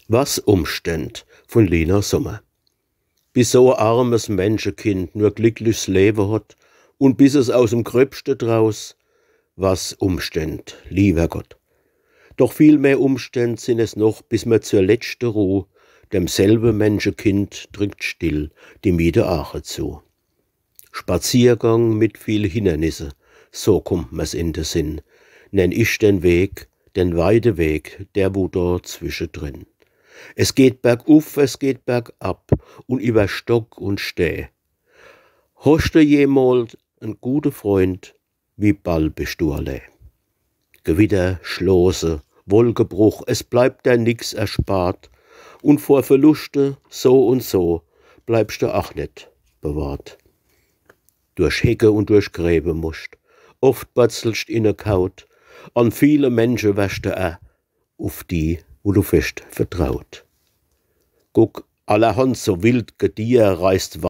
Was Umständ von Lina Sommer. Bis so ein armes Menschenkind nur glückliches Leben hat und bis es aus dem Gröbste draus, was Umständ, lieber Gott. Doch viel mehr Umständ sind es noch, bis man zur letzten Ruhe demselbe Menschenkind drückt still die Miete Aache zu. Spaziergang mit viel Hindernisse, so kommt mir's in den Sinn, nenn ich den Weg, den weiten Weg, der wo dort zwischendrin. Es geht bergauf, es geht bergab und über Stock und Steh. Hast du jemals einen guten Freund, wie bald bist du allein? Gewitter, Schlose, Wolkenbruch, es bleibt dir nix erspart und vor Verluste so und so bleibst du auch nicht bewahrt. Durch Hecke und durch Gräbe musst, oft batzelst in der Kaut, an viele Menschen wärst du auf die, wo du fest vertraut. Guck, allerhand so wild Getier reißt